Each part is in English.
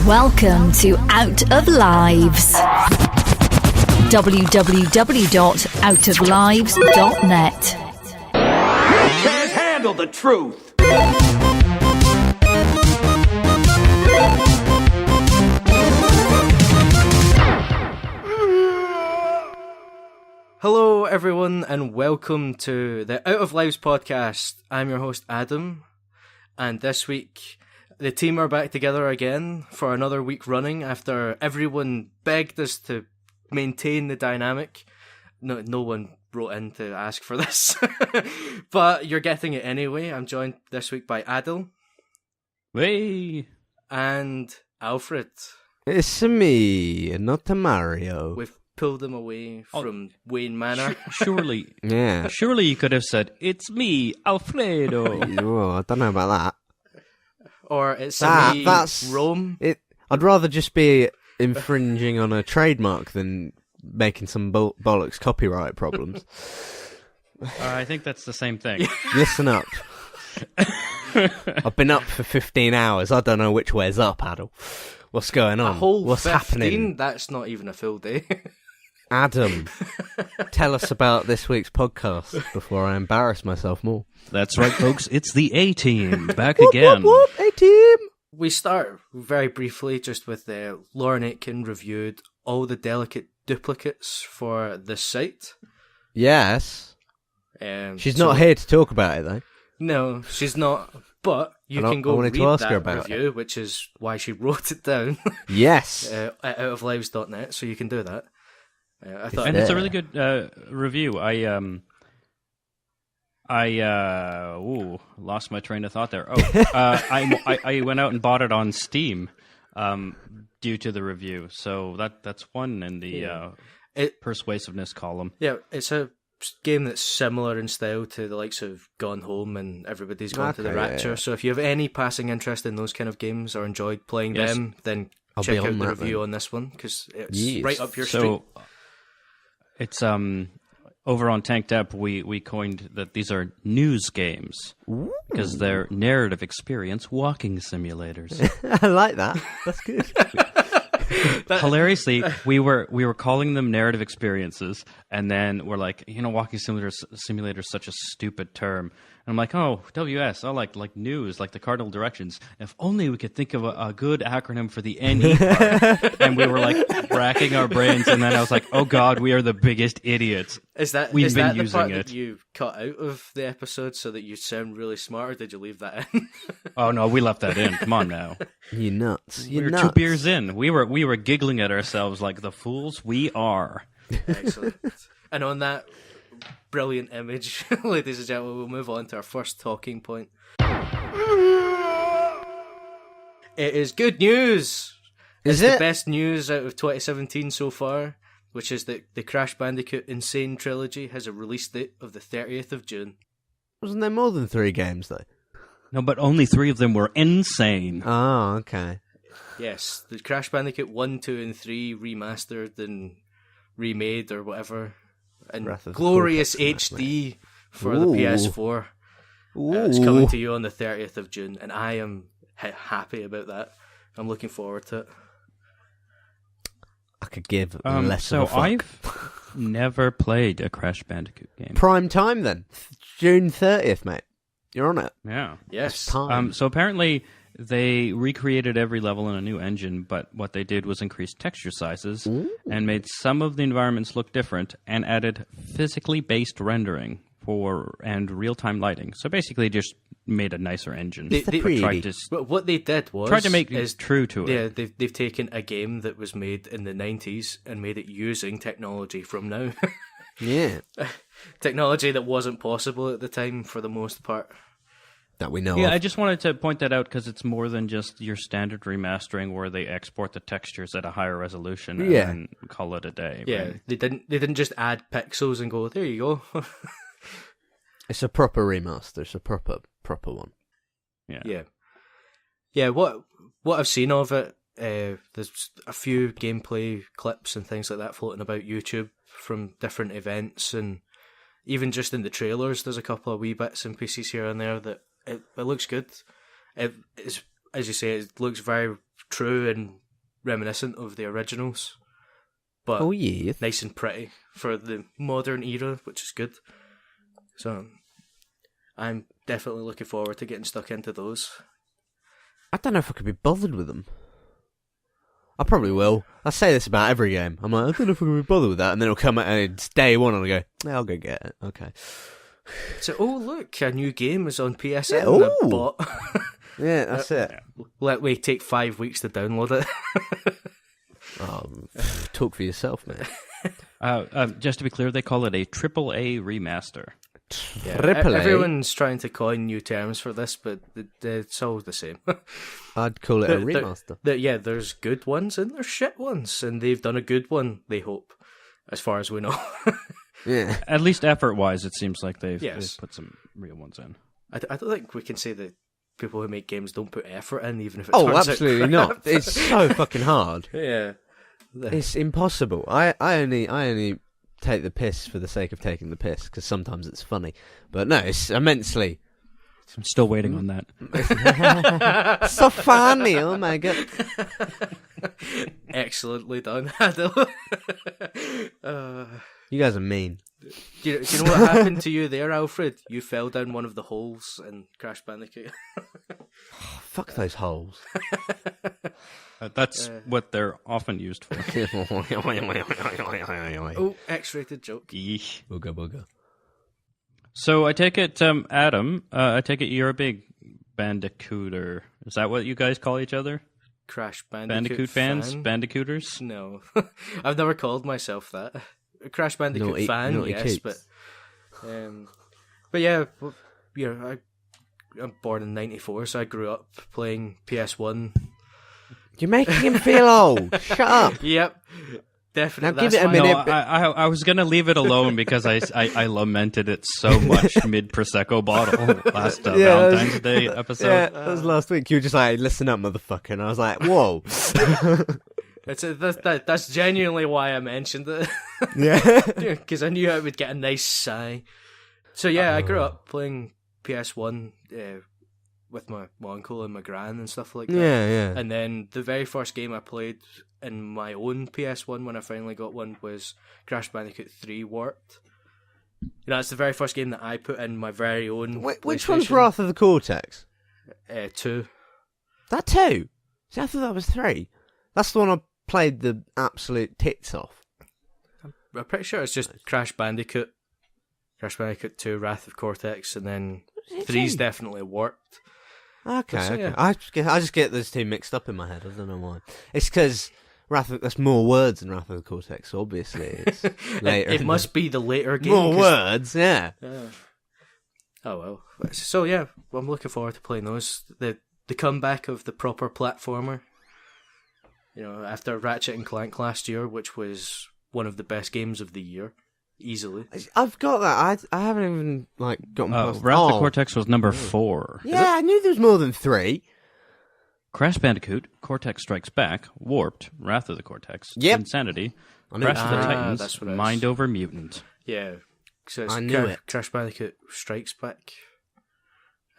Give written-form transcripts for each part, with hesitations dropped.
Welcome to Out of Lives. www.outoflives.net. Can't handle the truth. Hello everyone and welcome to the Out of Lives podcast. I'm your host Adam, and this week the team are back together again for another week running after everyone begged us to maintain the dynamic. No one wrote in to ask for this, but you're getting it anyway. I'm joined this week by Aadil. Hey! And Alfred. It's me, not a Mario. We've pulled him away from Wayne Manor. Surely, Yeah. surely you could have said, "It's me, Alfredo." Oh, I don't know about that. Or it's me, that's Rome. I'd rather just be infringing on a trademark than making some bollocks copyright problems. I think that's the same thing. Listen up. I've been up for 15 hours. I don't know which way's up, Adel. What's going on? A whole What's 15? happening? That's not even a full day. Adam, tell us about this week's podcast before I embarrass myself more. That's right, folks. It's the A-Team, back again. Whoop, A-Team! We start very briefly just with Lauren Aitken reviewed all the delicate duplicates for this site. Yes. She's not here to talk about it, though. No, she's not. But you can go read that review, which is why she wrote it down. Yes. At outoflives.net, so you can do that. I thought, And it's a really good review. I lost my train of thought there. I went out and bought it on Steam due to the review. So that's one in the persuasiveness column. Yeah, it's a game that's similar in style to the likes of Gone Home and Everybody's Gone to the Rapture. Yeah. So if you have any passing interest in those kind of games or enjoyed playing them, then check out the review on this one, because it's right up your street. It's over on Tanked Up, we coined that these are news games because they're narrative experience walking simulators. I like that. That's good. Hilariously, we were calling them narrative experiences, and then we're like, walking simulator is such a stupid term. And I'm like, oh, WS, I like news, like the cardinal directions. If only we could think of a good acronym for the NE part. And we were like racking our brains, and then I was like, oh god, we are the biggest idiots. Is that the part that you cut out of the episode so that you sound really smart, or did you leave that in? Oh no, we left that in. Come on now. You nuts. We were 2 beers in. We were giggling at ourselves like the fools we are. Excellent. And on that brilliant image, ladies and gentlemen, we'll move on to our first talking point. It is good news. It's the best news out of 2017 so far, which is that the Crash Bandicoot N-Sane Trilogy has a release date of the 30th of June. Wasn't there more than 3 games, though? No, but only 3 of them were insane. Oh, okay. Yes, the Crash Bandicoot 1, 2, and 3 remastered and remade or whatever. And glorious HD for the PS4. It's coming to you on the 30th of June, and I am happy about that. I'm looking forward to it. I could give less of a fuck. I've never played a Crash Bandicoot game. Prime time, then. June 30th, mate. You're on it. Yeah. Yes. So apparently they recreated every level in a new engine, but what they did was increase texture sizes and made some of the environments look different and added physically based rendering and real-time lighting. So basically just made a nicer engine. But what they did was tried to make it true to it. Yeah, they've taken a game that was made in the 90s and made it using technology from now. Yeah. Technology that wasn't possible at the time for the most part. That we know Yeah, of. I just wanted to point that out because it's more than just your standard remastering where they export the textures at a higher resolution and then call it a day. Yeah, right? they didn't just add pixels and go, there you go. It's a proper remaster. It's a proper one. Yeah. What I've seen of it, there's a few gameplay clips and things like that floating about YouTube from different events, and even just in the trailers, there's a couple of wee bits and pieces here and there that it looks good. It's as you say, it looks very true and reminiscent of the originals. But Oh yeah. nice and pretty for the modern era, which is good. So I'm definitely looking forward to getting stuck into those. I don't know if I could be bothered with them. I probably will. I say this about every game. I'm like, I don't know if I can be bothered with that, and then it'll come out and it's day one, and I go, yeah, I'll go get it. Okay. So, oh look, a new game is on PSN. Yeah, and I ooh. bought. Yeah, that's it. Let me take 5 weeks to download it. Talk for yourself, man. Just to be clear, they call it a AAA remaster. Triple A. Everyone's trying to coin new terms for this, but it's all the same. I'd call it a There- remaster. yeah, there's good ones and there's shit ones, and they've done a good one, they hope, as far as we know. Yeah. At least effort-wise, it seems like they've Yes. put some real ones in. I don't think we can say that people who make games don't put effort in, even if it Oh, turns out absolutely crap. not. It's so fucking hard. Yeah. It's impossible. I only take the piss for the sake of taking the piss, because sometimes it's funny. But no, it's immensely I'm still waiting on that. so funny. Oh my god. Excellently done, Adil. You guys are mean. Do you know what happened to you there, Alfred? You fell down one of the holes in Crash Bandicoot. Fuck those holes. That's what they're often used for. Oh, X-rated joke. Yeesh. Booga booga. So I take it, Adam, I take it you're a big Bandicooter. Is that what you guys call each other? Crash Bandicoot fans? fan? Bandicooters? No. I've never called myself that. A Crash Bandicoot Naughty- fan, naughty yes, kids. but yeah, I'm born in '94, so I grew up playing PS1. You're making him feel old. Shut up. Yep, definitely. Now give it a why- minute. No, I was going to leave it alone because I lamented it so much mid-Prosecco bottle last Valentine's Day episode. Yeah, that was last week. You were just like, listen up, motherfucker. And I was like, whoa. That's genuinely why I mentioned it. Yeah. Because I knew I would get a nice sigh. So yeah, I grew up playing PS1 with my uncle and my gran and stuff like that. Yeah. And then the very first game I played in my own PS1 when I finally got one was Crash Bandicoot 3 Warped. You know, that's the very first game that I put in my very own Which one's PlayStation. Wrath of the Cortex? 2. That 2? See, I thought that was 3. That's the one I played the absolute tits off. I'm pretty sure it's just Crash Bandicoot 2, Wrath of Cortex, and then 3's definitely Warped. Okay, So, okay. yeah. I just get those two mixed up in my head. I don't know why. It's because that's more words than Wrath of the Cortex. So obviously, it's later. It must be the later game. more 'cause- words. Yeah. Oh well. So yeah, I'm looking forward to playing those. The comeback of the proper platformer. You know, after Ratchet and Clank last year, which was one of the best games of the year, easily. I've got that. I haven't even gotten past. Wrath of the Cortex was number 4. Yeah, I knew there was more than 3. Crash Bandicoot, Cortex Strikes Back, Warped, Wrath of the Cortex, Yep. Insanity, I knew Crash that. of the Ah, Titans, that's what it is. Mind Over Mutant. Yeah. So it's I knew it. Crash Bandicoot Strikes Back.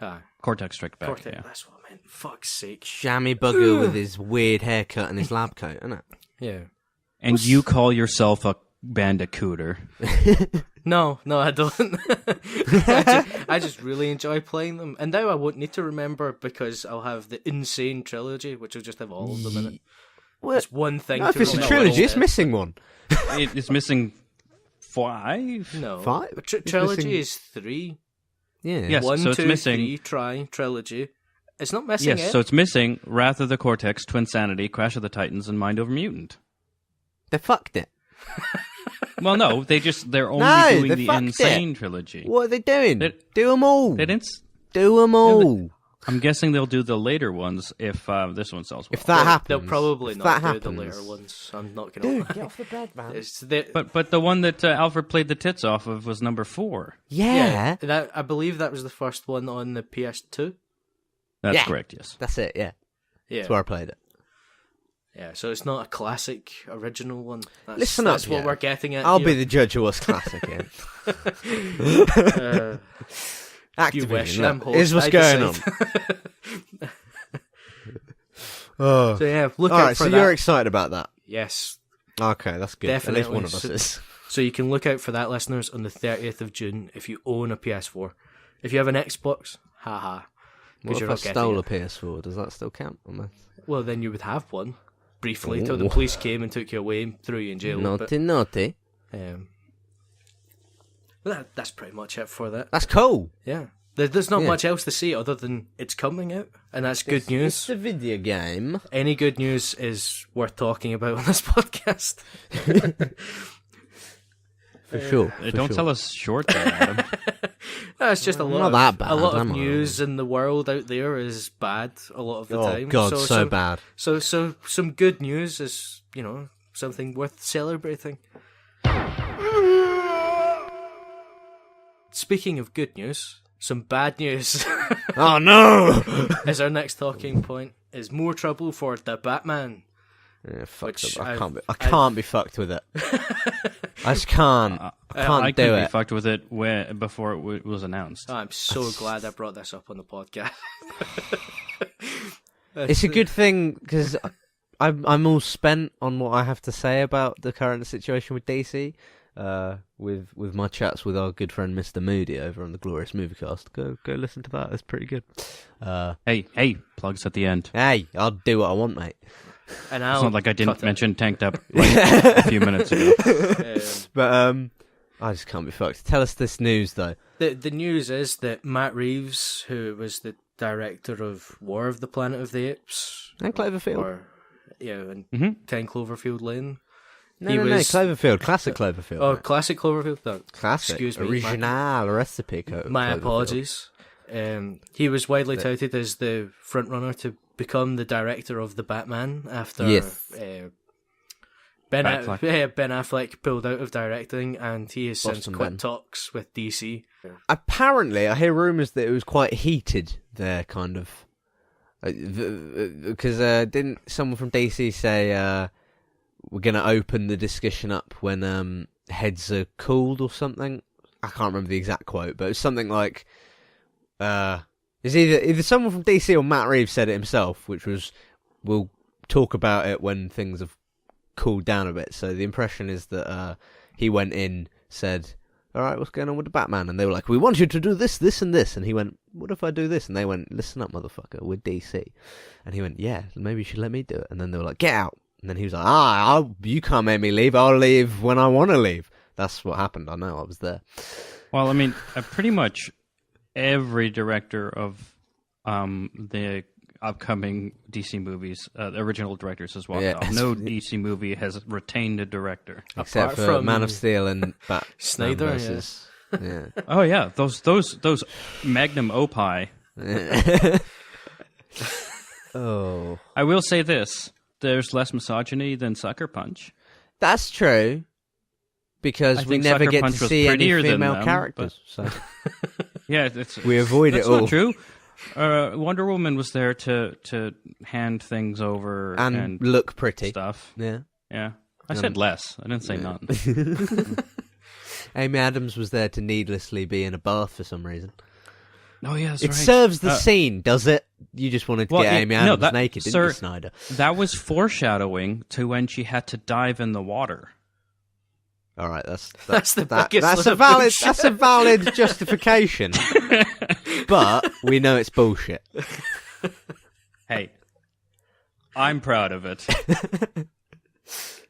Ah, Cortex Strike Back, Cortex. yeah. That's what I meant. Fuck's sake. Shammy bugger with his weird haircut and his lab coat, isn't it? Yeah. And you call yourself a Bandicooter. No, I don't. I just really enjoy playing them. And now I won't need to remember because I'll have the N-Sane Trilogy, which will just have all of them in it. Well, It's one thing no, to if it's a remember. trilogy, it's missing one. It's missing 5? No. 5? A trilogy is 3. Yeah. Yes, 1, so it's 2, missing- 3, trilogy. It's not missing Yes, it. so it's missing Wrath of the Cortex, Twinsanity, Crash of the Titans, and Mind Over Mutant. They fucked it. Well, no, they're only No, doing they the fucked Insane Trilogy. What are they doing? They- Do them all. They didn't. Do them all. I'm guessing they'll do the later ones if this one sells well. If that happens, They'll probably if not that do the happens- later ones. I'm not going to Dude, get off the bed, man. It's But the one that Alfred played the tits off of was number 4. Yeah, I believe that was the first one on the PS2. That's Yeah. correct, yes. that's it. Yeah, Yeah. that's where I played it. Yeah, so it's not a classic original one. Listen up, That's what yeah. we're getting at I'll here. be the judge of what's classic. Yeah. You Activision, wish. look, I'm host. here's what's I going on. decide. Oh. So yeah, look All out right, for so that. you're excited about that? Yes, Okay, that's good. definitely. At least one of us is. So you can look out for that, listeners, on the 30th of June if you own a PS4. If you have an Xbox, haha. What you're if I not getting stole a it. PS4? Does that still count? Well, then you would have one briefly till the police came and took you away and threw you in jail. Naughty, naughty. But that's pretty much it for that. That's cool. Yeah. There's not Yeah. much else to say other than it's coming out, and that's good news. It's a video game. Any good news is worth talking about on this podcast. For sure. Don't tell us short there, Adam. It's just a lot. Not that bad, A lot of am I? news in the world out there is bad a lot of the Oh time. God, so bad. So some good news is something worth celebrating. Speaking of good news, some bad news Oh no! is our next talking point. Is more trouble for the Batman. Yeah, fuck Which them. I I've- can't be fucked with it. I just can't. I can't I do could be it. fucked with it before it was announced. I'm so glad I brought this up on the podcast. It's a good thing because I'm all spent on what I have to say about the current situation with DC. With my chats with our good friend Mr. Moody over on the Glorious Moviecast. Go listen to that. It's pretty good. Hey, plugs at the end. Hey, I'll do what I want, mate. And It's not like I didn't cut it. mention Tanked Up a few minutes ago. But I just can't be fucked. Tell us this news though. The news is that Matt Reeves, who was the director of War of the Planet of the Apes, And Cloverfield. or and 10 Cloverfield Lane. No, Cloverfield. Classic Cloverfield. Oh, mate. classic Cloverfield. No, Classic. Excuse me. Original recipe. My Cloverfield. apologies. He was widely touted as the front runner to become the director of the Batman after Yes. Ben Batfleck. Ben Affleck pulled out of directing, and he has since Boston quit Ben. talks with DC. Apparently, I hear rumours that it was quite heated there, kind of. Because didn't someone from DC say we're going to open the discussion up when heads are cooled or something? I can't remember the exact quote, but it was something like... it's either someone from DC or Matt Reeves said it himself, which was, we'll talk about it when things have cooled down a bit. So the impression is that he went in, said, all right, what's going on with the Batman? And they were like, we want you to do this, this, and this. And he went, what if I do this? And they went, listen up, motherfucker, we're DC. And he went, yeah, maybe you should let me do it. And then they were like, get out. And then he was like, you can't make me leave. I'll leave when I want to leave. That's what happened. I know, I was there. Well, I mean, pretty much every director of the upcoming DC movies, the original directors as well. Yeah. No DC movie has retained a director. Except Apart for from Man of Steel and Batman Snyder, versus... Yeah. Oh yeah, those magnum opus. Oh, I will say this: there's less misogyny than Sucker Punch. that's true. Because I we think never Sucker get to Punch was see any prettier than female them, characters. So Yeah, we avoid that's it all. not true. Wonder Woman was there to hand things over And look pretty. stuff. Yeah. Yeah, I said less. I didn't say none. Amy Adams was there to needlessly be in a bath for some reason. Oh yeah, that's It right. serves the scene, does it? You just wanted to well, get yeah, Amy no, Adams naked, didn't sir, you, Snyder? That was foreshadowing to when she had to dive in the water. All right, that's the biggest that's a valid justification, but we know it's bullshit. Hey, I'm proud of it.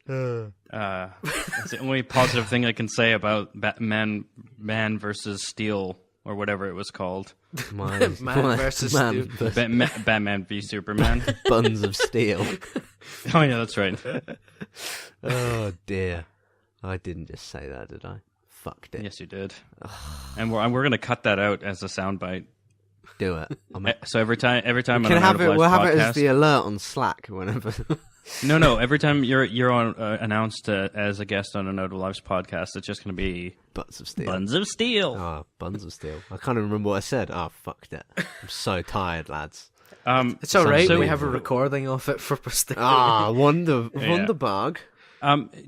That's the only positive thing I can say about Man versus Steel or whatever it was called. Man versus man Steel. versus Batman v Superman. buns of steel. Oh yeah, that's right. Oh dear, I didn't just say that, did I? Fucked it. Yes, you did. And we're gonna cut that out as a soundbite. Do it. So every time We'll on an Out of Lives have it podcast, as the alert on Slack whenever. No. Every time you're on announced as a guest on an Out of Lives podcast, it's just going to be Butts of steel. Buns of Steel. Oh, buns of steel. I can't even remember what I said. Oh, fucked it. I'm so tired, lads. It's all right. So- We have a recording of it for posterity. Wonderbug.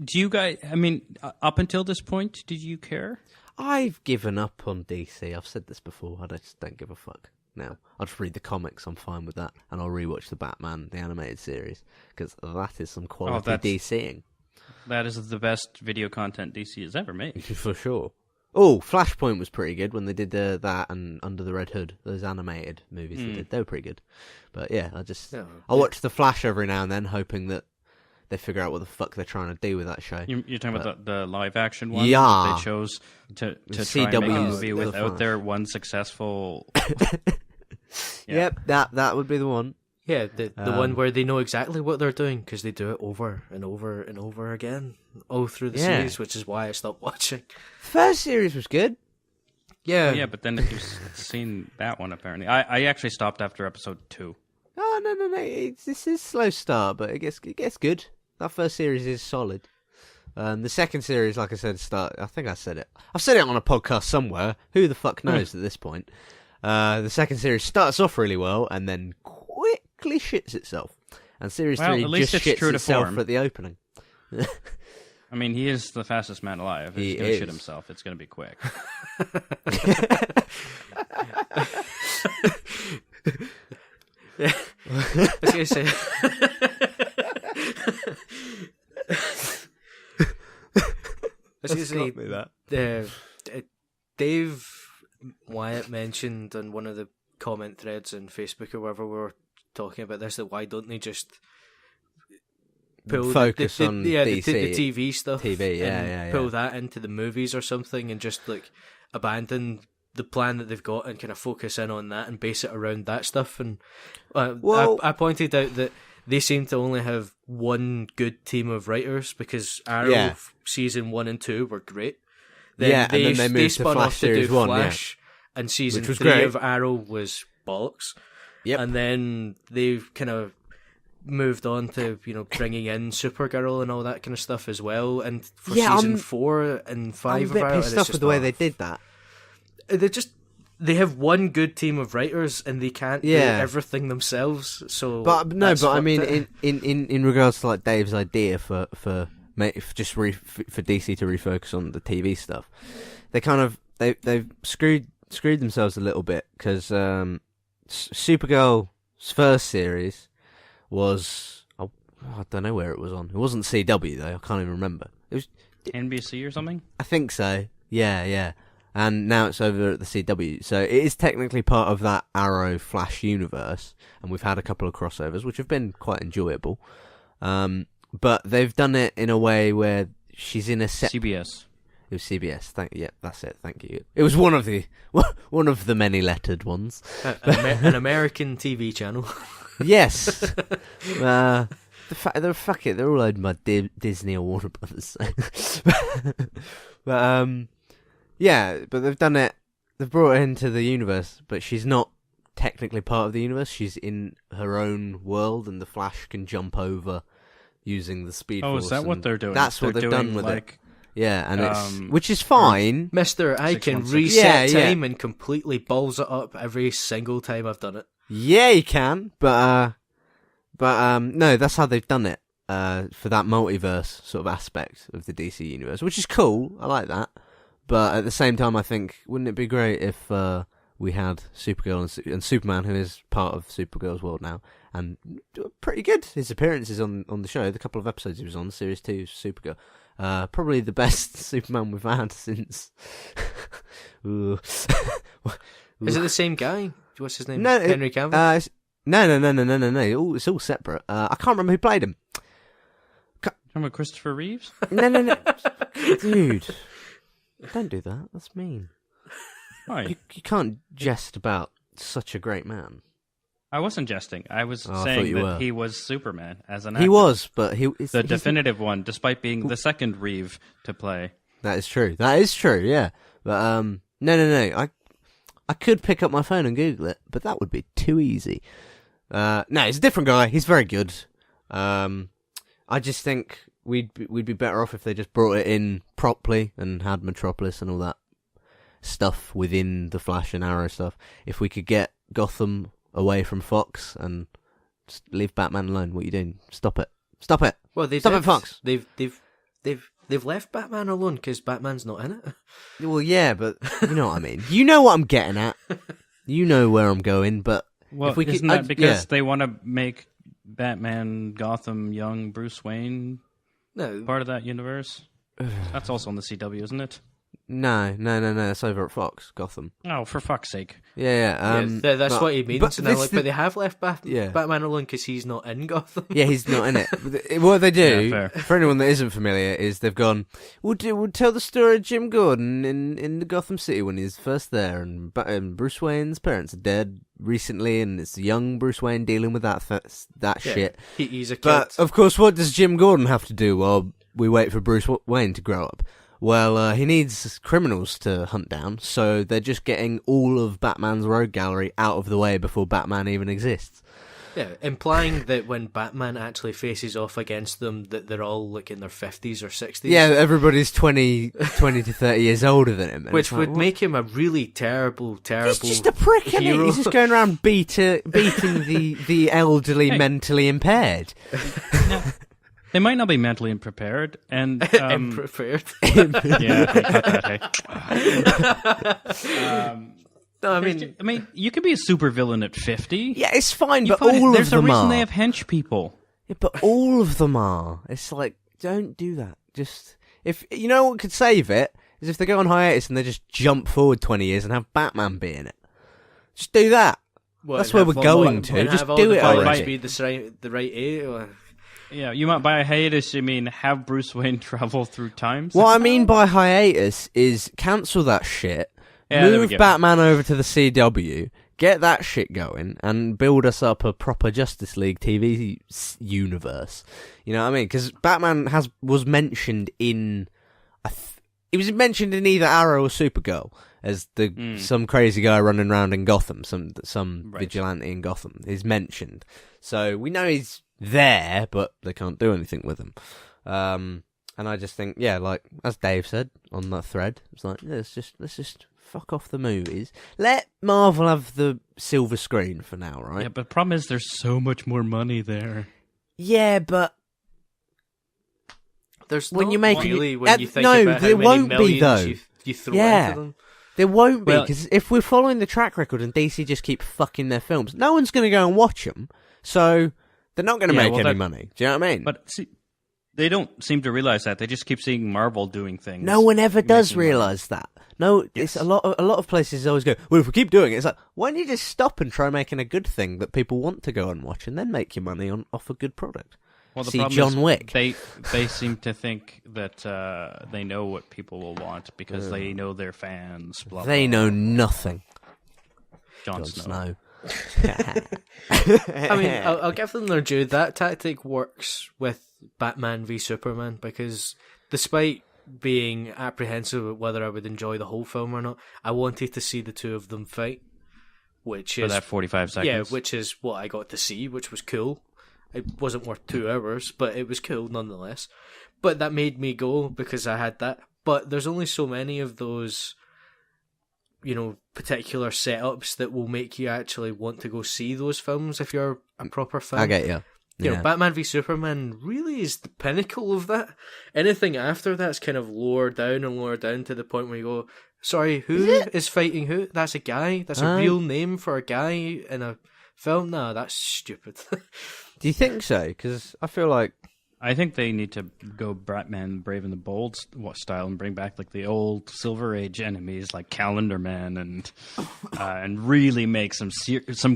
Do you guys? I mean, up until this point, did you care? I've given up on DC. I've said this before. I just don't give a fuck. now. I'll just read the comics. I'm fine with that, and I'll rewatch the Batman the animated series because that is some quality DCing. That is the best video content DC has ever made. For sure. Oh, Flashpoint was pretty good when they did that and Under the Red Hood. Those animated movies they did. They were pretty good. But yeah, I watch The Flash every now and then, hoping that they figure out what the fuck they're trying to do with that show. You're talking about the live action one? Yeah. They chose to try and make a movie without their one successful... Yep, that would be the one. Yeah, the one where they know exactly what they're doing because they do it over and over and over again all through the series, which is why I stopped watching. The first series was good. Yeah. Yeah, but then if you've seen that one, apparently. I actually stopped after episode 2. Oh, no. This is a slow start, but it gets good. That first series is solid. The second series, like I said, I think I said it. I've said it on a podcast somewhere. Who the fuck knows at this point? The second series starts off really well and then quickly shits itself. And series 3 at least just it's shits true to itself form. at the opening. I mean, he is the fastest man alive. If he's going to shit himself, it's going to be quick. Yeah. I was going to say... Dave Wyatt mentioned on one of the comment threads on Facebook or wherever we were talking about this, that why don't they just focus on DC, the TV stuff, and pull that into the movies or something, and just like abandon the plan that they've got and kind of focus in on that and base it around that stuff. And I pointed out that they seem to only have one good team of writers because Arrow season 1 and 2 were great. Then and then they spun Flash off to series do 1, Flash, and season 3 great. of Arrow was bollocks. Yep. And then they've kind of moved on to, bringing in Supergirl and all that kind of stuff as well. And for season 4 and 5 I'm a bit of Arrow, pissed off with the way they did that. They have one good team of writers and they can't do everything themselves. So, I mean, in regards to like Dave's idea for DC to refocus on the TV stuff, they kind of they've screwed themselves a little bit because Supergirl's first series was I don't know where it was on. It wasn't CW though. I can't even remember. It was NBC or something. I think so. Yeah. And now it's over at the CW, so it is technically part of that Arrow Flash universe, and we've had a couple of crossovers which have been quite enjoyable. But they've done it in a way where she's in a CBS. It was CBS. That's it. Thank you. It was one of the many lettered ones. An American TV channel. Yes. Fuck it. They're all owned by Disney or Warner Brothers. But but they've done it. They've brought her into the universe, but she's not technically part of the universe. She's in her own world, and the Flash can jump over using the Speed Force. Oh, is that what they're doing? That's what they've done with it. Yeah, and it's which is fine. Mr. I can reset time and completely balls it up every single time I've done it. Yeah, you can, but no, that's how they've done it. For that multiverse sort of aspect of the DC universe, which is cool. I like that. But at the same time, I think, wouldn't it be great if we had Supergirl and Superman, who is part of Supergirl's world now, and pretty good. His appearances on the show, the couple of episodes he was on, Series 2 Supergirl, probably the best Superman we've had since... Is it the same guy? What's his name? No, Henry Cavill? No. It's all separate. I can't remember who played him. Remember Christopher Reeves? No. Dude. Don't do that. That's mean. Why? You can't jest about such a great man. I wasn't jesting. I was saying that he was Superman as an actor. He was, but he's definitive one, despite being the second Reeve to play. That is true, yeah. But no. I could pick up my phone and Google it, but that would be too easy. No, he's a different guy. He's very good. I just think we'd be better off if they just brought it in properly and had Metropolis and all that stuff within the Flash and Arrow stuff. If we could get Gotham away from Fox and just leave Batman alone, what are you doing? Stop it! Well, Stop it, Fox. They've left Batman alone because Batman's not in it. Well, yeah, but you know what I mean. You know what I'm getting at. You know where I'm going, but Well, if we isn't could, that because they want to make Batman Gotham young Bruce Wayne No, part of that universe? That's also on the CW, isn't it? No, that's over at Fox, Gotham. Oh, for fuck's sake. Yeah. that's but- what he means. but And I'm this like, the- but they have left Yeah. Batman alone because he's not in Gotham. Yeah, he's not in it. What they do, Yeah, fair. for anyone that isn't familiar, is they've gone, we'll tell the story of Jim Gordon in the Gotham City when he's first there, and Bruce Wayne's parents are dead recently, and it's young Bruce Wayne dealing with that Yeah, shit. He's a kid. But, of course, what does Jim Gordon have to do while we wait for Bruce Wayne to grow up? Well, he needs criminals to hunt down, so they're just getting all of Batman's rogue gallery out of the way before Batman even exists. Yeah, implying that when Batman actually faces off against them, that they're all like in their 50s or 60s. Yeah, everybody's 20 to 30 years older than him. and Which it's like, would what? make him a really terrible He's just a prick, isn't he? hero. He's just going around beating the elderly, Hey. mentally impaired. They might not be mentally unprepared, and Unprepared. yeah, okay, cut that. Hey. No, I mean, You could be a supervillain at 50. Yeah, it's fine, You but find- all there's of them a reason are. they have hench people. Yeah, but all of them are. It's like, don't do that. Just, if you know what could save it, is if they go on hiatus and they just jump forward 20 years and have Batman be in it. Just do that. That's where we're going to. Just do it already. Be the right age. Or... Yeah, you might by a hiatus, you mean have Bruce Wayne travel through time? What I mean by hiatus is cancel that shit, Yeah, there we move go. Batman over to the CW, get that shit going, and build us up a proper Justice League TV universe. You know what I mean? Because Batman was mentioned in... He was mentioned in either Arrow or Supergirl as some crazy guy running around in Gotham, some Right. vigilante in Gotham is mentioned. So we know he's there, but they can't do anything with him. And I just think, yeah, like as Dave said on that thread, it's like, yeah, let's just fuck off the movies. Let Marvel have the silver screen for now, right? Yeah, but the problem is there's so much more money there. Yeah, but There's when not you make really it, when you think no, about how there many won't be millions though. you throw Yeah. into them. There won't be, Well- because if we're following the track record and DC just keep fucking their films, no one's going to go and watch them, so they're not going to Yeah, make well, any that- money. Do you know what I mean? But see, they don't seem to realize that. They just keep seeing Marvel doing things. No one ever does making money. realise that. No, it's a lot of places always go, well, if we keep doing it, it's like, why don't you just stop and try making a good thing that people want to go and watch, and then make your money off a good product? Well, the See problem John is Wick. They seem to think that they know what people will want because they know their fans. Blah, They blah. know nothing. Jon Jon Snow. I mean, I'll give them their due. That tactic works with Batman v Superman because despite being apprehensive about whether I would enjoy the whole film or not, I wanted to see the two of them fight, which For is that 45 seconds. yeah, which is what I got to see, which was cool. It wasn't worth 2 hours, but it was cool nonetheless. But that made me go because I had that. But there's only so many of those, you know, particular setups that will make you actually want to go see those films if you're a proper fan. I get you. You Yeah. know, Batman v Superman really is the pinnacle of that. Anything after that's kind of lower down to the point where you go, sorry, who is fighting who? That's a guy? That's a real name for a guy in a film? No, that's stupid. Do you think so? Because I feel like I think they need to go Batman Brave and the Bold style and bring back like the old Silver Age enemies like Calendar Man and really make some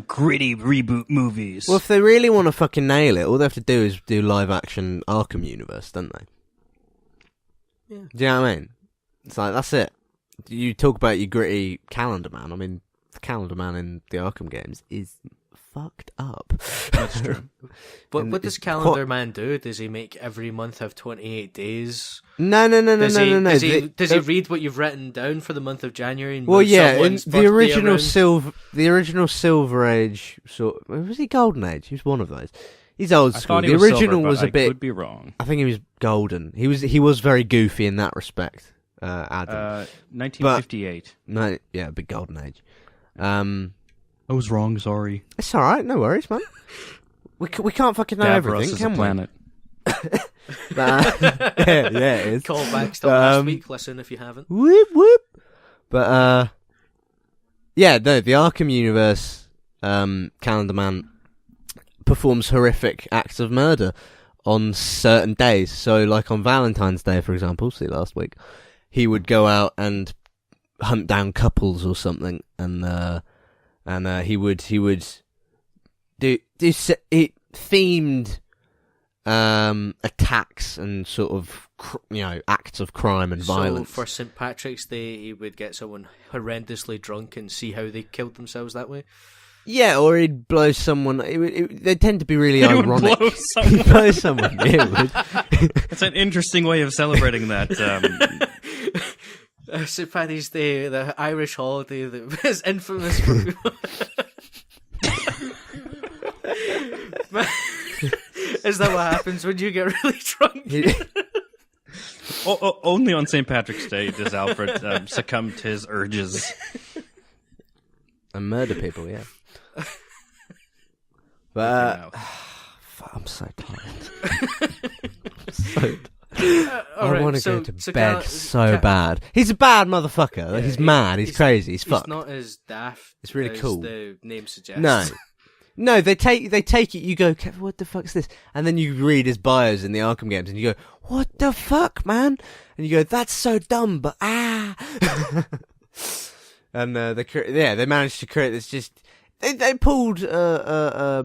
gritty reboot movies. well, if they really want to fucking nail it, all they have to do is do live action Arkham universe, don't they? Yeah. Do you know what I mean? It's like, that's it. You talk about your gritty Calendar Man. I mean, the Calendar Man in the Arkham games is fucked up. That's true. But And what does it's Calendar Man do? Does he make every month have 28 days? No. Does The- he read what you've written down for the month of January? And Well, move yeah, in someone's the birthday original around? the original Silver Age sort. Was he Golden Age? He was one of those. He's old I school. thought he The was original silver, was but a bit. I could be wrong. I think he was golden. He was very goofy in that respect. Adam. 1958. No, yeah, big Golden Age. I was wrong. Sorry. It's all right. No worries, man. We can't fucking know Davros everything, is can a we? planet. Yeah, it is. Callbacks to last week. Listen if you haven't. Whoop whoop. But Yeah, no, the Arkham universe, Calendar Man performs horrific acts of murder on certain days. So, like on Valentine's Day, for example, see last week, he would go out and hunt down couples or something, and he would do themed attacks and sort of acts of crime and violence. So for St. Patrick's Day, he would get someone horrendously drunk and see how they killed themselves that way. Yeah, or he'd blow someone. They tend to be really He ironic. would blow someone. He'd blow someone. Yeah, it would. It's an interesting way of celebrating that. St. Paddy's Day, the Irish holiday that is infamous for. Is that what happens when you get really drunk? Only on St. Patrick's Day does Alfred succumb to his urges. And murder people, yeah. But I'm so tired. I want to go to bed so bad. He's a bad motherfucker. Yeah, he's mad. He's crazy. He's fucked. He's not as daft. It's really as cool. The name suggests. No, they take it. You go, what the fuck is this? And then you read his bios in the Arkham games, and you go, what the fuck, man? And you go, that's so dumb, but And they managed to create this. Just they pulled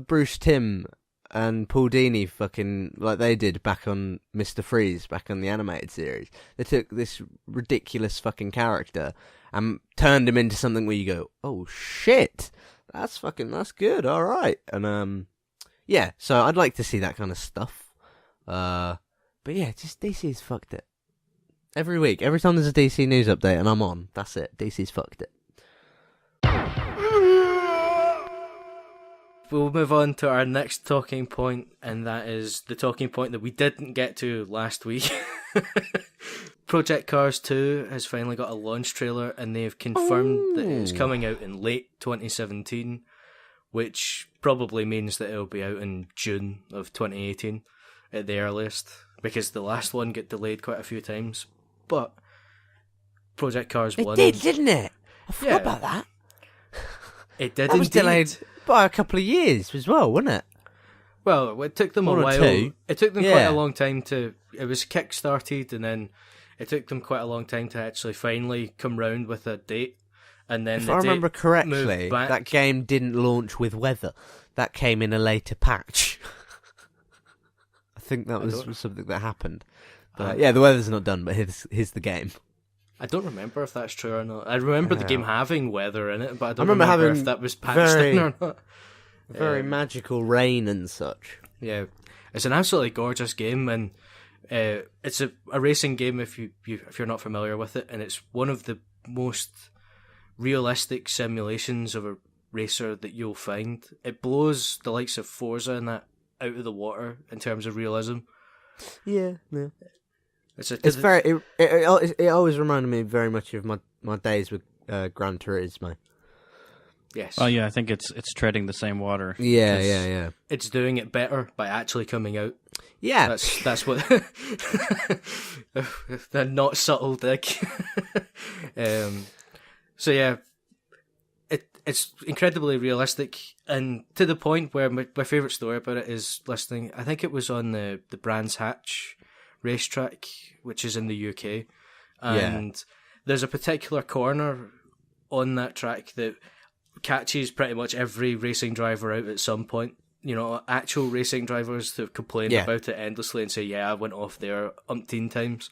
Bruce Timm and Paul Dini fucking like they did back on Mr. Freeze, back on the animated series. They took this ridiculous fucking character and turned him into something where you go, oh shit, that's good, all right. And yeah, so I'd like to see that kind of stuff. But yeah, just DC's fucked it. Every week, every time there's a DC news update and I'm on, that's it. DC's fucked it. We'll move on to our next talking point, and that is the talking point that we didn't get to last week. Project Cars 2 has finally got a launch trailer, and they've confirmed that it's coming out in late 2017, which probably means that it'll be out in June of 2018 at the earliest, because the last one got delayed quite a few times. But Project Cars 1... It did, didn't it? I forgot about that. It did. That was indeed. delayed by a couple of years as well, wasn't it? Well, it took them a while. It took them quite a long time to... It was kick-started, and then it took them quite a long time to actually finally come round with a date. And then if I remember correctly, that game didn't launch with weather. That came in a later patch. I think that was something that happened. But yeah, the weather's not done, but here's the game. I don't remember if that's true or not. I remember the game having weather in it, but I don't remember remember having if that was patched in or not. Very magical rain and such. Yeah, it's an absolutely gorgeous game, and it's a racing game if you're not familiar with it, and it's one of the most realistic simulations of a racer that you'll find. It blows the likes of Forza and that out of the water in terms of realism. Yeah. It's very. It always reminded me very much of my days with Gran Turismo. Yes. Oh yeah, I think it's treading the same water. Yeah. It's doing it better by actually coming out. Yeah. That's what the not subtle dig. So yeah, it's incredibly realistic, and to the point where my favourite story about it is listening. I think it was on the Brands Hatch racetrack, which is in the UK, and there's a particular corner on that track that catches pretty much every racing driver out at some point. You know, actual racing drivers that complain about it endlessly and say, yeah, I went off there umpteen times.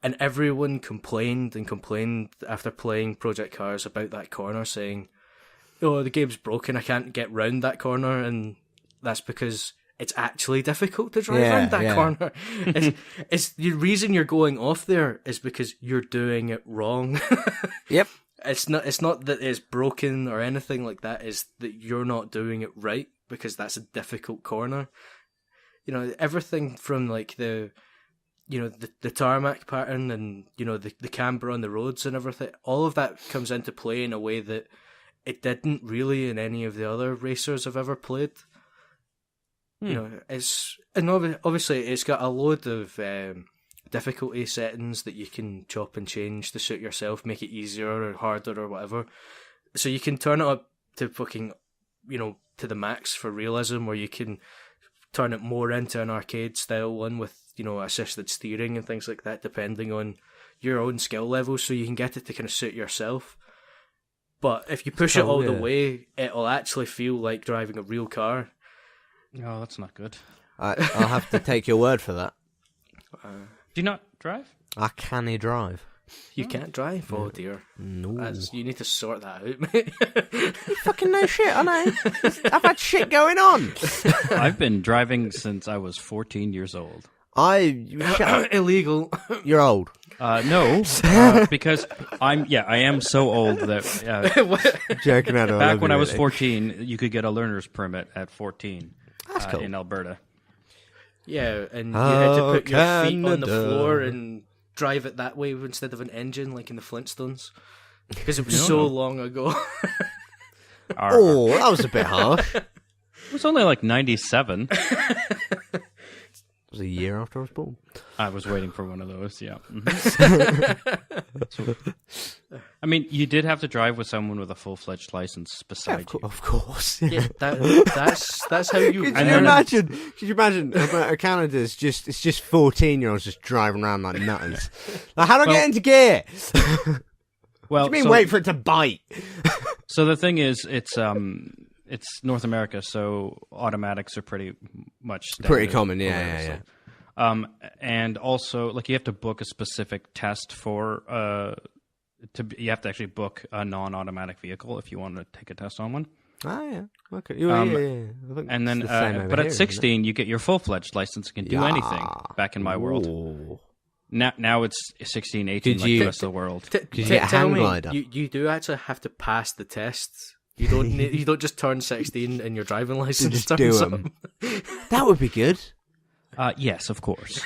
And everyone complained after playing Project Cars about that corner, saying, oh, the game's broken, I can't get round that corner, and that's because it's actually difficult to drive around that corner. It's the reason you're going off there is because you're doing it wrong. Yep. It's not that it's broken or anything like that, it's that you're not doing it right, because that's a difficult corner. You know, everything from like the tarmac pattern and, you know, the camber on the roads and everything, all of that comes into play in a way that it didn't really in any of the other racers I've ever played. You know, obviously it's got a load of difficulty settings that you can chop and change to suit yourself, make it easier or harder or whatever. So you can turn it up to fucking, to the max for realism, or you can turn it more into an arcade style one with, assisted steering and things like that, depending on your own skill level, so you can get it to kind of suit yourself. But if you push it all the way, it'll actually feel like driving a real car. Oh, that's not good. I'll have to take your word for that. Do you not drive? I can't drive. You can't drive? Oh dear. No. You need to sort that out, mate. Fucking no shit, I know. I've had shit going on. I've been driving since I was 14 years old. Illegal. You're old. No, because I am so old that Joking out. back when I was 14, you could get a learner's permit at 14. That's cool. In Alberta. Yeah, and you had to put your feet on the floor and drive it that way instead of an engine, like in the Flintstones. Because it was so long ago. Oh, that was a bit harsh. It was only like 97. It was a year after I was born. I was waiting for one of those, yeah. Mm-hmm. I mean, you did have to drive with someone with a full-fledged license beside you. Of course. Yeah, that's how you... Could you imagine Canada is just 14-year-olds just driving around like nutters. Like, how do I get into gear? Well, what do you mean wait for it to bite? So the thing is, it's North America, so automatics are pretty much standard. Pretty common, yeah. And also, like, you have to book a specific test for you have to actually book a non-automatic vehicle if you want to take a test on one. Oh yeah, okay. Yeah. And then, but at 16, you get your full-fledged license and can do anything. Back in my world. Ooh. Now it's 16, 18, like the rest of the world. Could you get a hang glider? You do actually have to pass the tests. You don't just turn 16 and your driving license just turns do up. them. That would be good. Yes, of course.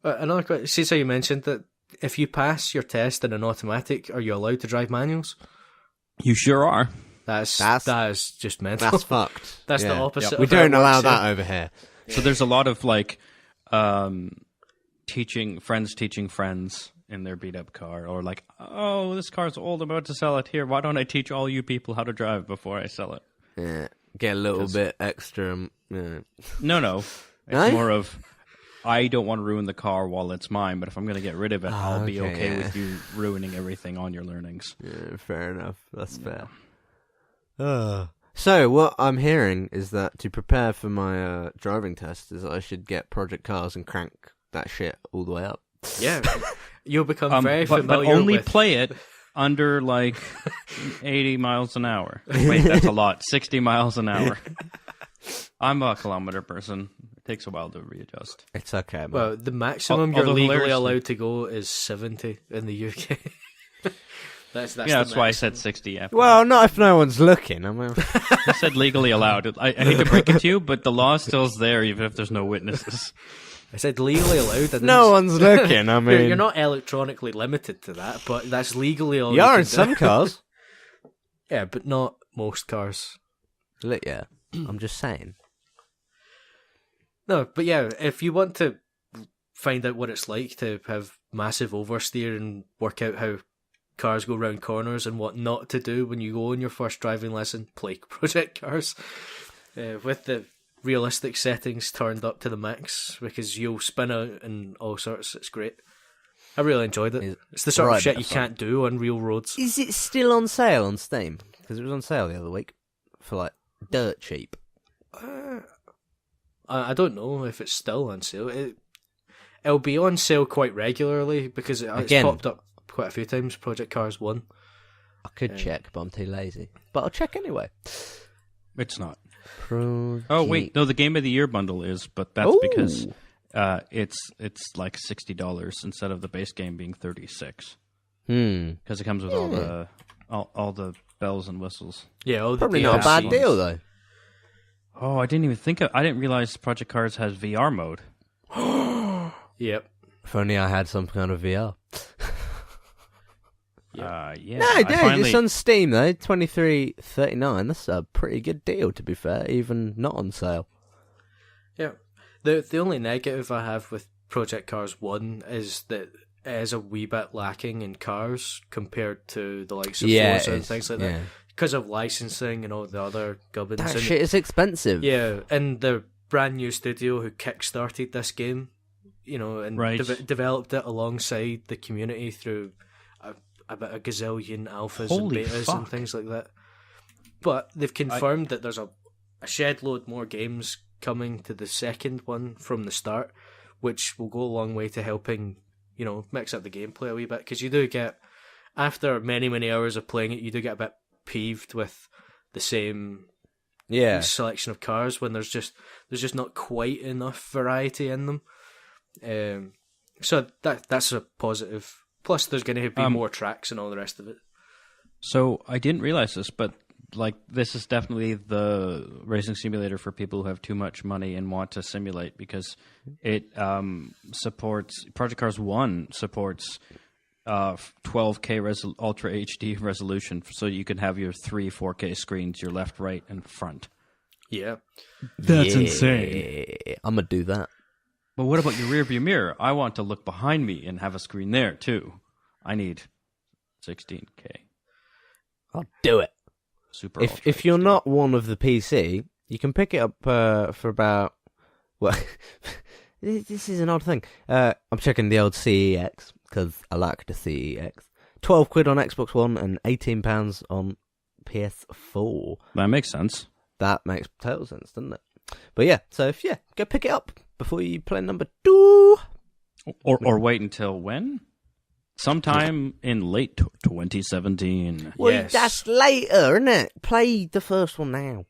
Another question. See, so you mentioned that if you pass your test in an automatic, are you allowed to drive manuals? You sure are. That is just mental. That's fucked. That's the opposite. Yep. We don't allow that over here. So there's a lot of like teaching friends in their beat up car, or like, oh, this car's old, I'm about to sell it. Here, why don't I teach all you people how to drive before I sell it? Yeah, get a little bit extra. Yeah. No. It's more of, I don't want to ruin the car while it's mine, but if I'm going to get rid of it, I'll be okay with you ruining everything on your learnings. Yeah, fair enough. That's fair. So what I'm hearing is that to prepare for my driving test is that I should get Project Cars and crank that shit all the way up. Yeah, you'll become very familiar but only with... play it under like 80 miles an hour. Wait, that's a lot. 60 miles an hour. I'm a kilometer person. It takes a while to readjust. It's okay, man. Well, the maximum you're legally allowed to go is 70 in the UK. That's why I said 60. Well, not if no one's looking. I mean, I said legally allowed. I hate to break it to you, but the law still's there even if there's no witnesses. I said legally allowed. No one's looking. I mean, you're not electronically limited to that, but that's legally allowed. You are in some cars. Yeah, but not most cars. Yeah, I'm just saying. No, but yeah, if you want to find out what it's like to have massive oversteer and work out how cars go round corners and what not to do when you go on your first driving lesson, play Project Cars with the realistic settings turned up to the max, because you'll spin out and all sorts. It's great. I really enjoyed it. It's the sort of shit you can't do on real roads. Is it still on sale on Steam? Because it was on sale the other week for like dirt cheap. I don't know if it's still on sale. It'll be on sale quite regularly because it's popped up quite a few times. Project Cars 1. I could check, but I'm too lazy. But I'll check anyway. It's not. Project... Oh wait, no, the Game of the Year bundle is, but that's because it's like $60 instead of the base game being $36. Because it comes with all the bells and whistles. Yeah, probably not a bad deal though. Oh, I didn't realize Project Cars has VR mode. Yep. If only I had some kind of VR. Yeah. No, dude, it's on Steam though, $23.39. That's a pretty good deal, to be fair, even not on sale. Yeah. The only negative I have with Project Cars 1 is that it is a wee bit lacking in cars compared to the likes of Yeah, Forza it and is, things like yeah. that. Because of licensing and all the other gubbins. That and, shit is expensive. yeah, and the brand new studio who kickstarted this game, you know, and Right. developed it alongside the community through about a gazillion alphas Holy and betas fuck. and things like that. But they've confirmed that there's a shed load more games coming to the second one from the start, which will go a long way to helping, you know, mix up the gameplay a wee bit. Because you do get, after many, many hours of playing it, you do get a bit peeved with the same Yeah. selection of cars when there's just not quite enough variety in them. So that's a positive. Plus, there's going to be more tracks and all the rest of it. So I didn't realize this, but like this is definitely the racing simulator for people who have too much money and want to simulate, because it supports Project Cars 1 supports 12K Ultra HD resolution, so you can have your 3 4K screens, your left, right, and front. Yeah. That's insane. I'm gonna do that. But what about your rear view mirror? I want to look behind me and have a screen there too. I need 16K. I'll do it. Super. If you're not one of the PC, you can pick it up for about. Well, this is an odd thing. I'm checking the old CEX because I like the CEX. £12 on Xbox One and £18 on PS4. That makes sense. That makes total sense, doesn't it? But yeah, so go pick it up before you play number 2. Or wait until when? Sometime in late 2017. Well, Yes. that's later, isn't it? Play the first one now.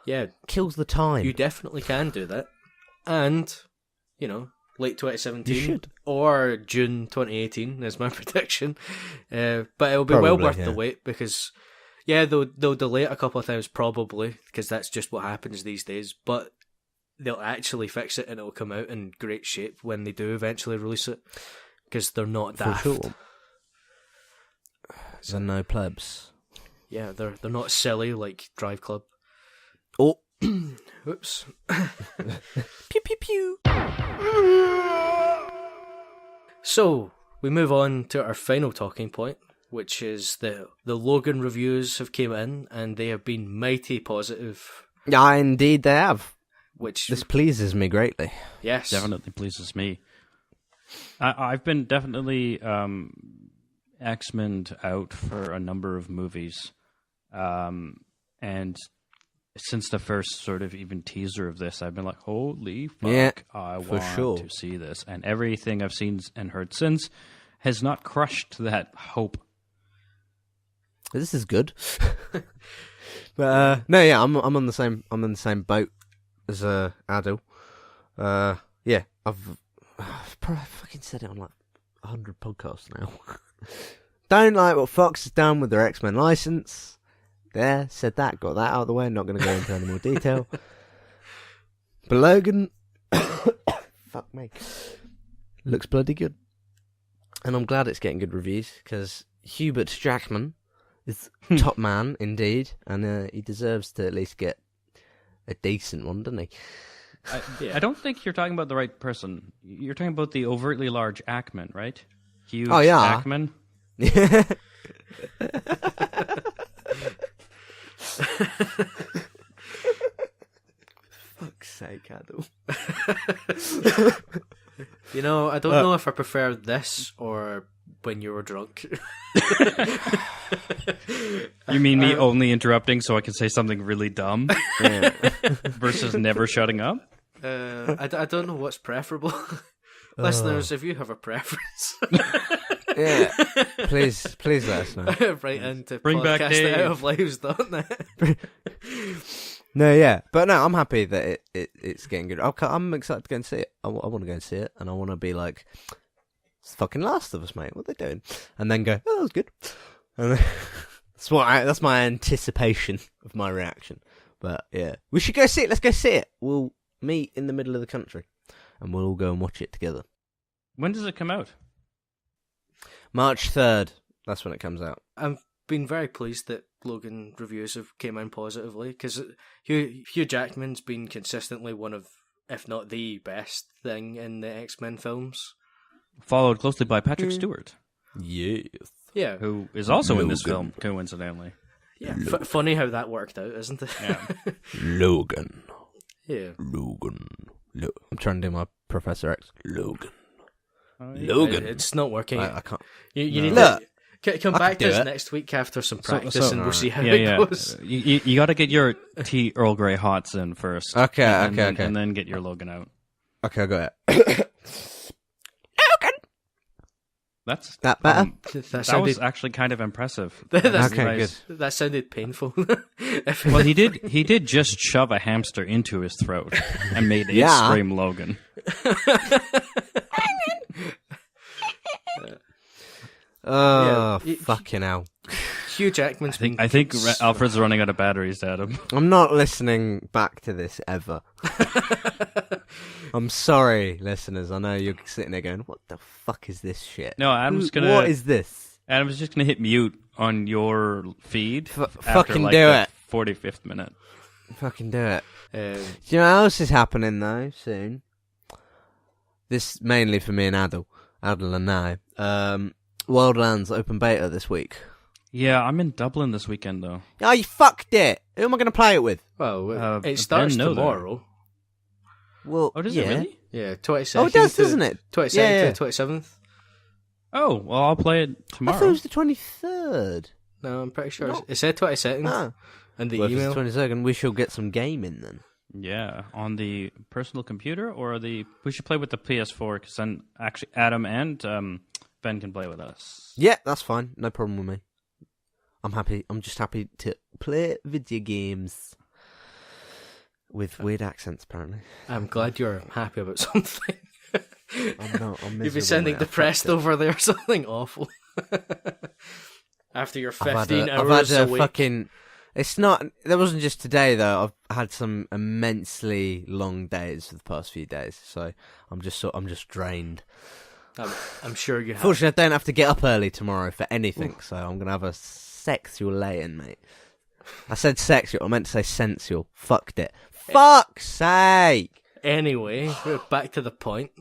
Yeah, Kills the time. you definitely can do that. And, you know, late 2017 You should. or June 2018 is my prediction. But it'll be well Probably, worth yeah. the wait because, yeah, they'll delay it a couple of times probably because that's just what happens these days. But they'll actually fix it and it'll come out in great shape when they do eventually release it because they're not For daft. sure. So no plebs. Yeah, they're not silly like Drive Club. Oh. Whoops. Pew pew pew. So, we move on to our final talking point, which is the Logan reviews have came in and they have been mighty positive, Yeah, indeed they have. which, This pleases me greatly. yes. Definitely pleases me. I've been definitely X-Men'd out for a number of movies. And since the first sort of even teaser of this, I've been like, holy fuck, Yeah, I for want sure. to see this. And everything I've seen and heard since has not crushed that hope. This is good. But no, yeah, I'm in the same boat as Aadil. Yeah, I've probably fucking said it on like 100 podcasts now. Don't like what Fox has done with their X-Men license. There, said that, got that out of the way. Not going to go into any more detail. But Logan, fuck me, looks bloody good, and I'm glad it's getting good reviews because Hubert Jackman is top man indeed, and he deserves to at least get a decent one, doesn't he? I don't think you're talking about the right person. You're talking about the overtly large Ackman, right? Huge Oh, yeah. Ackman. Fuck's sake, Aadil. You know, I don't know if I prefer this or when you were drunk. You mean me only interrupting so I can say something really dumb Yeah. versus never shutting up? I don't know what's preferable. Listeners, if you have a preference, Yeah. Please let us know. write into Bring back Dave. podcastout.oflives.net. No, yeah, but no, I'm happy that it's getting good. I'm excited to go and see it. I want to go and see it, and I want to be like, it's fucking Last of Us, mate. What are they doing? And then go, oh, that was good. And then, that's my anticipation of my reaction. But yeah, we should go see it. Let's go see it. We'll meet in the middle of the country, and we'll all go and watch it together. When does it come out? March 3rd. That's when it comes out. I've been very pleased that Logan reviews have came in positively because Hugh Jackman's been consistently one of, if not the best thing in the X-Men films. followed closely by Patrick Stewart, Yes. Yeah, who is also in this film, coincidentally. yeah. Funny how that worked out, isn't it? Yeah. Logan. Yeah. Logan. I'm trying to do my Professor X. Logan. Logan. It's not working. I can't. You need Look, to come I back can to do us it. next week after some practice, and we'll see how Yeah, it yeah. goes. You got to get your tea Earl Grey hots in first. Okay, and okay. And then get your Logan out. Okay, I got it. That's That better? that was actually kind of impressive. That's Okay, Nice. good. That sounded painful. Well, he did just shove a hamster into his throat and made it Yeah. scream Logan. Oh, Yeah, fucking hell. Hugh Jackman's been. I think Alfred's running out of batteries, Adam. I'm not listening back to this ever. I'm sorry, listeners. I know you're sitting there going, what the fuck is this shit? No, Adam's gonna. What is this? Adam's just gonna hit mute on your feed. after, fucking like, do the it. 45th minute. Fucking do it. Um, Do you know what else is happening, though, soon? This mainly for me and Adil and I. Wildlands open beta this week. Yeah, I'm in Dublin this weekend though. Oh, you fucked it! Who am I going to play it with? well, Ben it starts know that. tomorrow. Well, Oh, does yeah. it really? Yeah, 22nd. Oh, it does, doesn't it? 22nd Yeah. to 27th. Oh, well, I'll play it I tomorrow. thought it was the 23rd. No, I'm pretty sure No. it said 22nd. Ah. And the Well, if email. it's 22nd, we shall get some gaming then. Yeah, on the personal computer or we should play with the PS4 because then actually Adam and Ben can play with us. Yeah, that's fine. No problem with me. I'm happy. I'm just happy to play video games with weird accents, apparently. I'm glad you're happy about something. I'm not. I'm You've been miserable, sounding mate. I depressed fucked it. over there, something awful. After your 15 I've hours had a awake. fucking. It's not. That wasn't just today though. I've had some immensely long days for the past few days, so I'm just drained. I'm sure you have. Fortunately, I don't have to get up early tomorrow for anything, so I'm gonna have a sexual lay-in, mate. I said sexual. I meant to say sensual. Fucked it. Fuck's sake. Anyway, we're back to the point.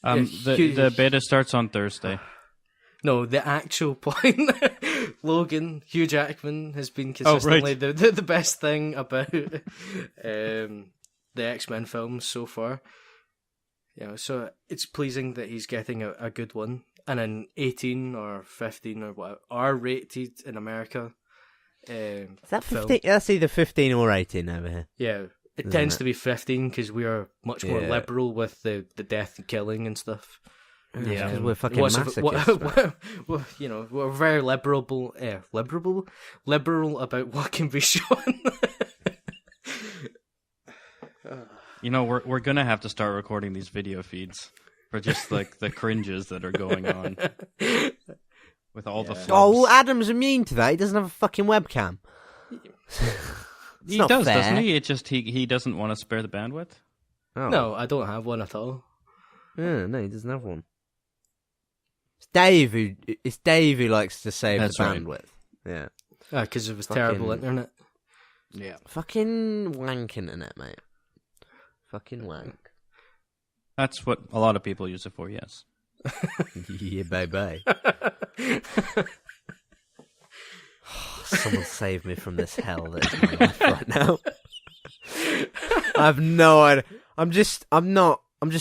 The beta starts on Thursday. No, the actual point. Logan, Hugh Jackman has been consistently the best thing about the X-Men films so far. Yeah, so it's pleasing that he's getting a good one. And an 18 or 15 or whatever, R-rated in America. Is that film. 15? That's either 15 or 18 over here. Yeah, it Isn't tends it? to be 15 because we are much more Yeah. liberal with the death and killing and stuff. Yeah, because we're fucking What's- masochists. right? you know, we're very liberal about what can be shown. You know, we're gonna have to start recording these video feeds for just like the cringes that are going on with all the flubs. Oh, well, Adam's immune to that. He doesn't have a fucking webcam. he not does, fair. doesn't he? It just he doesn't want to spare the bandwidth. Oh. No, I don't have one at all. Yeah, no, he doesn't have one. It's Dave who likes to save That's the right. bandwidth. Yeah. Because of his terrible Fucking- internet. Yeah. Fucking wank internet, mate. Fucking wank. That's what a lot of people use it for, yes. Yeah, baby. Someone save me from this hell that is my life right now. I have no idea. I'm just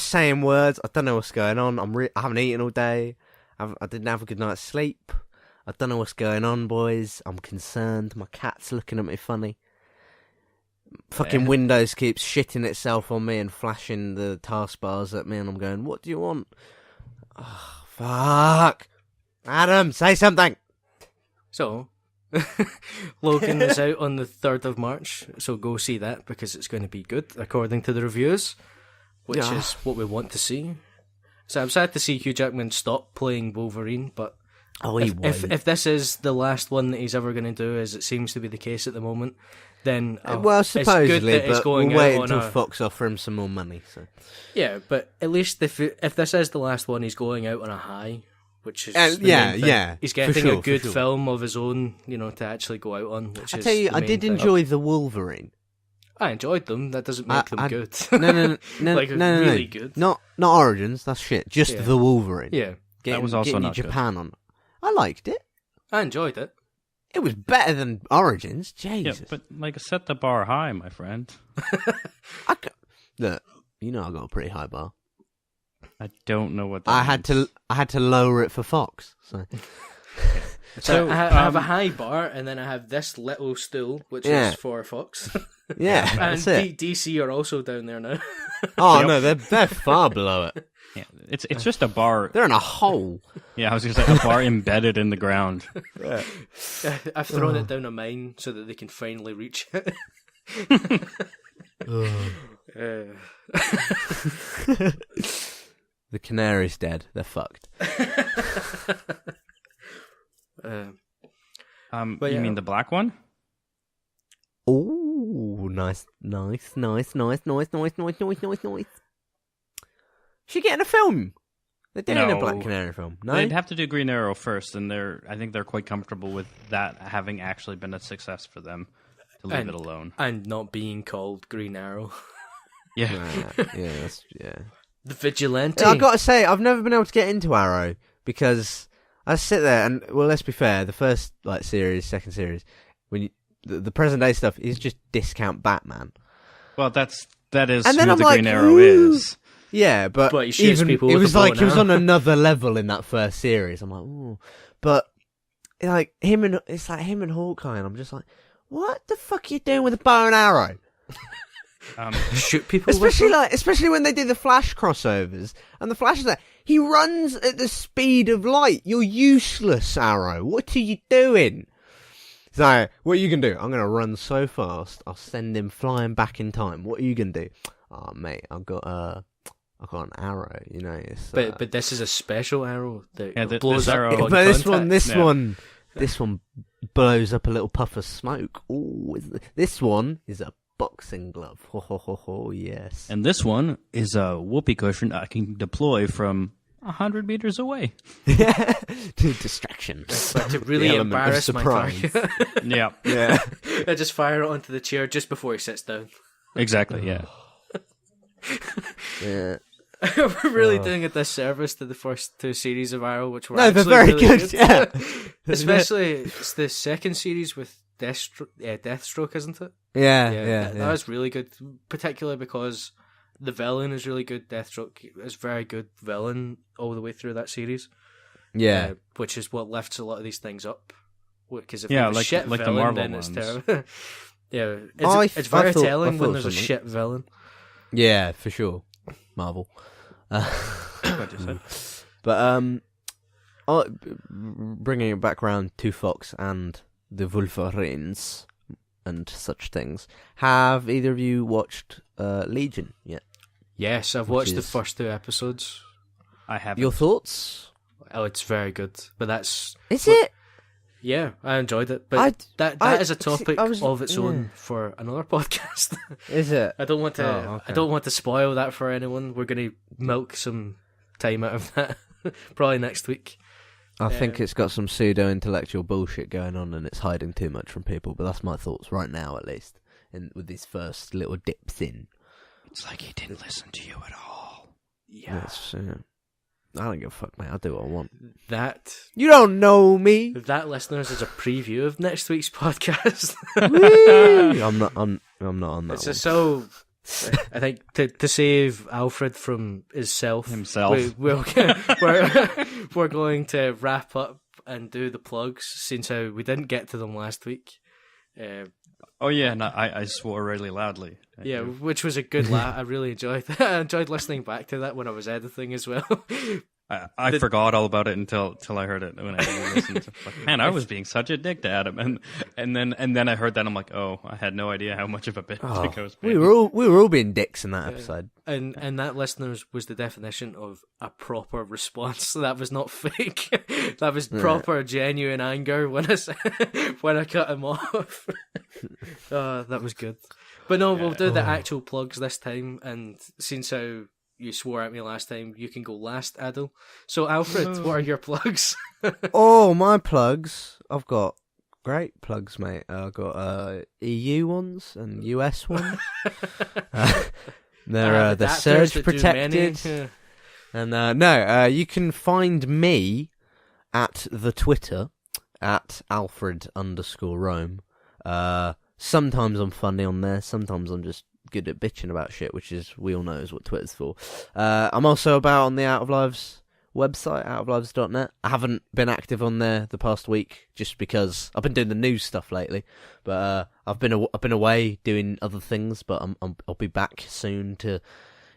saying words. I don't know what's going on. I haven't eaten all day. I didn't have a good night's sleep. I don't know what's going on, boys. I'm concerned. My cat's looking at me funny. Fucking Windows keeps shitting itself on me and flashing the taskbars at me, and I'm going, what do you want? Oh, fuck. Adam, say something. So, Logan is out on the 3rd of March, so go see that because it's going to be good, according to the reviews, which Yeah. is what we want to see. So I'm sad to see Hugh Jackman stop playing Wolverine, but Oh, he if this is the last one that he's ever going to do, as it seems to be the case at the moment, then well, it's good supposedly, that it's but going we'll wait out on until a... Fox offer him some more money. So Yeah, but at least if this is the last one, he's going out on a high, which is the yeah, main thing. yeah, He's for getting sure, a good for sure. film of his own, to actually go out on. Which I is tell you, the I main did thing. enjoy the Wolverine. I enjoyed them. That doesn't make them good. No, like, no, really good. Not Origins. That's shit. Just the Wolverine. Yeah, That was also getting not good. Japan on. I liked it. I enjoyed it. It was better than Origins. Jesus. Yeah, but like set the bar high, my friend. Look, you know I got a pretty high bar. I don't know what that I had to lower it for Fox. So So I have a high bar, and then I have this little stool, which is for Fox. yeah, And that's it. DC are also down there now. Oh no, they're far below it. Yeah, it's just a bar. They're in a hole. Yeah, I was gonna say a bar embedded in the ground. I've thrown it down a mine so that they can finally reach it. The canary's dead. They're fucked. But yeah. You mean the black one? Oh, nice. She getting a film? They're doing a Black Canary film. No, They'd have to do Green Arrow first, and I think they're quite comfortable with that having actually been a success for them to leave it alone. And not being called Green Arrow. Yeah. yeah. The Vigilante. I gotta say, I've never been able to get into Arrow because I sit there and, well, let's be fair, the first series, second series, when the present day stuff is just discount Batman. Well, that is and who then I'm the like, Green Arrow is. Yeah, but he shoots people it with was a bow like and he was arrow. on another level in that first series. I'm like, ooh. But like it's like him and Hawkeye, and I'm just like, what the fuck are you doing with a bow and arrow? Shoot people, especially when they do the Flash crossovers, and the Flash is like, he runs at the speed of light. You're useless, Arrow. What are you doing? So, what are you gonna do? I'm gonna run so fast, I'll send him flying back in time. What are you gonna do? Oh, mate, I've got an arrow. You know, it's, but this is a special arrow that this blows up. arrow- on but contact. this one blows up a little puff of smoke. Ooh, this one is a boxing glove. Ho ho ho ho! Yes. And this one is a whoopee cushion I can deploy from 100 meters away. To distraction. But to really The element of embarrass my surprise. target, Yeah, Yeah. I just fire it onto the chair just before he sits down. exactly. Yeah. Yeah. We're really doing a disservice to the first two series of Arrow, which were No, they're actually very really good. Yeah. Especially it's the second series with Deathstroke, isn't it? Yeah. That was really good, particularly because the villain is really good. Deathstroke is very good villain all the way through that series. Yeah. Which is what lifts a lot of these things up. Because if Yeah, there's a shit like the villain, Marvel then it's ones. terrible. Yeah, it's I very thought telling when there's a something. shit villain. Yeah, for sure. Marvel. What you said. But bringing it back round to Fox and the Wolverines and such things. Have either of you watched Legion yet? Yes, I've watched the first two episodes. I have Your thoughts? Oh, it's very good. But that's... Is it? Yeah, I enjoyed it. But that is a topic of its own for another podcast. Is it? I don't want to. Oh, okay. I don't want to spoil that for anyone. We're going to milk some time out of that probably next week. I think it's got some pseudo-intellectual bullshit going on and it's hiding too much from people, but that's my thoughts right now, at least, with these first little dips in. It's like he didn't listen to you at all. Yeah, I don't give a fuck, mate. I'll do what I want. that You don't know me. listeners is a preview of next week's podcast. Woo! I'm not on that It's one. just so. I think to save Alfred from himself, we're going to wrap up and do the plugs since we didn't get to them last week. Oh yeah, no, I swore really loudly. Yeah, which was a good laugh. I really enjoyed that. I enjoyed listening back to that when I was editing as well. I forgot all about it until I heard it when I listened. Like, man, I was being such a dick to Adam, and then I heard that I'm like, oh, I had no idea how much of a bitch I was being. We were all being dicks in that episode. And that listeners was the definition of a proper response. That was not fake. That was proper, genuine anger when I cut him off. That was good. But no, we'll do the actual plugs this time. And since how you swore at me last time, you can go last, Aadil. So Alfred, what are your plugs? Oh, my plugs. I've got Great plugs, mate. I've got EU ones and US ones. They're surge protected. Yeah. And you can find me at the Twitter at Alfred_Rome. Sometimes I'm funny on there. Sometimes I'm just good at bitching about shit, which is, we all know, is what Twitter's for. I'm also about on the Out of Lives website, outoflives.net. I haven't been active on there the past week just because I've been doing the news stuff lately. But I've been away doing other things. But I'll be back soon to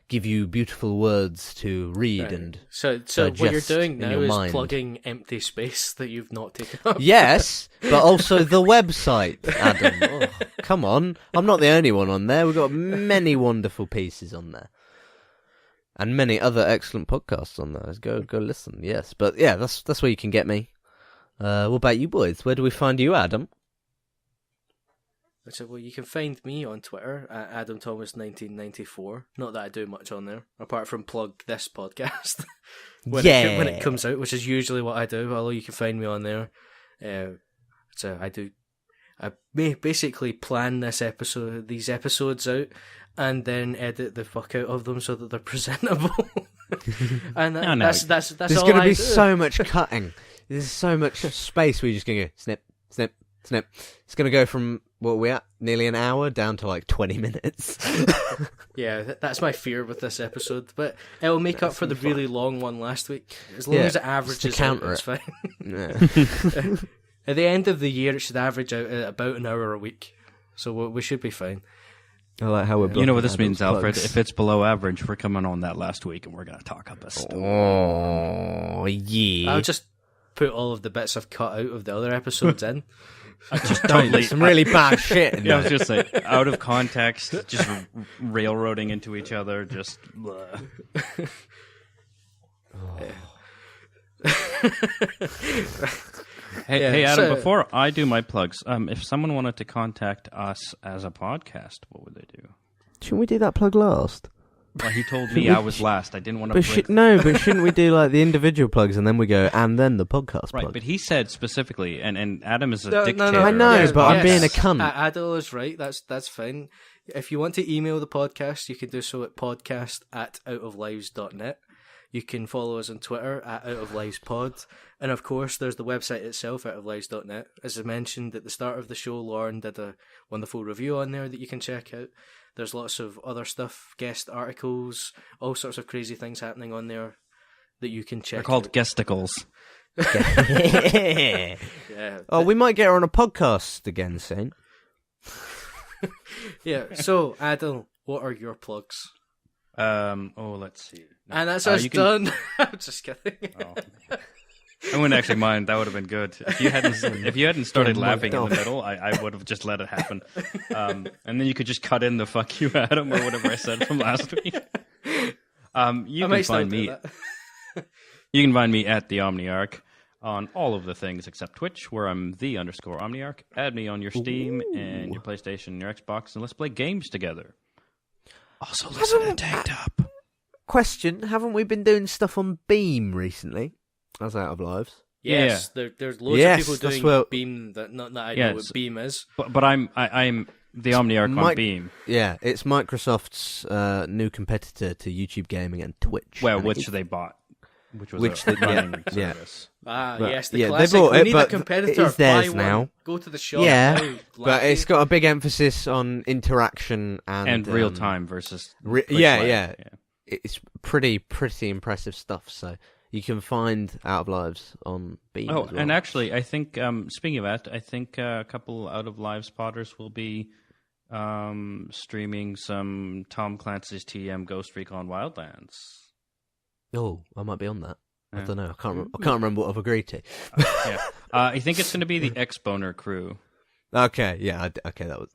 give you beautiful words to read and so what you're digest doing in now your is mind. plugging empty space that you've not taken up. Yes, but also the website, Adam. Oh, come on, I'm not the only one on there. We've got many wonderful pieces on there, and many other excellent podcasts on there. Go listen. Yes, but yeah, that's where you can get me. What about you boys? Where do we find you, Adam? So, well, you can find me on Twitter at AdamThomas1994. Not that I do much on there, apart from plug this podcast when it comes out, which is usually what I do. Although you can find me on there. So I basically plan these episodes out, and then edit the fuck out of them so that they're presentable. And that's There's all going to I be do. so much cutting. There's so much space where you're just going to go snip, snip, snip. It's going to go from what we at nearly an hour down to like 20 minutes. Yeah, that's my fear with this episode, but it will make up for the really long one last week. As long as it averages out, it's fine. Yeah. At the end of the year, it should average out at about an hour a week, so we should be fine. I like how we're You know what this blocking means, Adam's Alfred? plugs. If it's below average, we're coming on that last week and we're going to talk up a story. Oh, yeah. I'll just put all of the bits I've cut out of the other episodes in. I just totally... Some really bad shit in Yeah, I there. was just like, out of context, just railroading into each other, just... Hey, Adam, so- before I do my plugs, if someone wanted to contact us as a podcast, what would they do? Shouldn't we do that plug last? Well, he told me I was last. I didn't want to But break... but shouldn't we do like the individual plugs and then we go, and then the podcast Right, plug? but he said specifically, and Adam is a No, dictator. I know, Yes, but I'm being a cunt. Adil is right. That's fine. If you want to email the podcast, you can do so at podcast@outoflives.net. You can follow us on Twitter at outoflivespod. And of course, there's the website itself, outoflives.net. As I mentioned at the start of the show, Lauren did a wonderful review on there that you can check out. There's lots of other stuff, guest articles, all sorts of crazy things happening on there that you can check They're called out. gesticles. Yeah. Oh, we might get her on a podcast again soon. Yeah. So, Adil, what are your plugs? Let's see. No. And that's us you can- done. I'm just kidding. Oh. I wouldn't actually mind. That would have been good. If you hadn't started laughing in the middle, I would have just let it happen. And then you could just cut in the "fuck you, Adam" or whatever I said from last week. You can find me. You can find me at the Omniarch on all of the things except Twitch, where I'm _Omniarch. Add me on your Steam and your PlayStation and your Xbox, and let's play games together. Also, listen to Tanked Up. Question: haven't we been doing stuff on Beam recently? As Out of Lives. Yes, there's loads Yes, of people that's doing what- Beam that not that I Yes. know what Beam is. But I'm the Omniarch on Mike- Beam. Yeah, it's Microsoft's new competitor to YouTube gaming and Twitch. Well, And which it's- they bought, which was Which a they- yeah, running yeah. service. Ah, But- yes, the yeah, they classic. bought We it, need but a competitor. it is theirs Buy now. one, go to the shop. Yeah, buy but latte. it's got a big emphasis on interaction and real time versus Twitch Live. yeah. It's pretty impressive stuff. So you can find Out of Lives on Beam. Oh, as well. and actually, I think speaking of that, I think a couple Out of Live spotters will be streaming some Tom Clancy's TM Ghost Recon Wildlands. Oh, I might be on that. I Yeah. don't know. I can't remember what I've agreed to. I think it's going to be the X-Boner crew. Okay, yeah, okay, that was.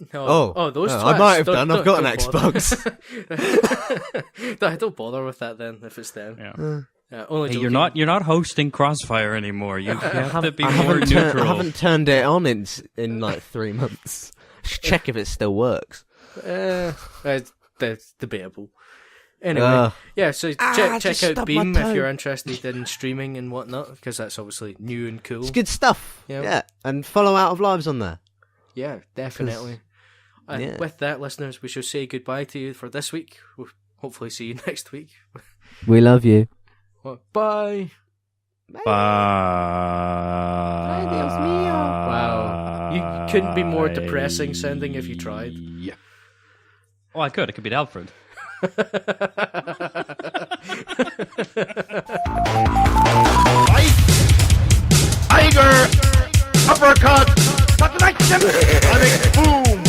Those I twats, might have don't- done. I've got an don't bother. Xbox. Don't bother with that then if it's them. Yeah. Only Hey, joking. you're not hosting Crossfire anymore. You have to be I more neutral. I haven't turned it on in like 3 months. Should check if it still works. That's debatable. Anyway, yeah, so check just out stubbed my Beam toe. if you're interested in streaming and whatnot, because that's obviously new and cool. It's good stuff. Yeah. And follow Out of Lives on there. Yeah, definitely. And with that, listeners, we shall say goodbye to you for this week. We'll hopefully see you next week. We love you. Well, bye. Bye. Wow. You couldn't be more depressing sounding if you tried. Yeah. Oh, I could. It could be Alfred. Tiger! Uppercut! Sonic boom!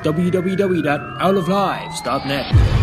www.outoflives.net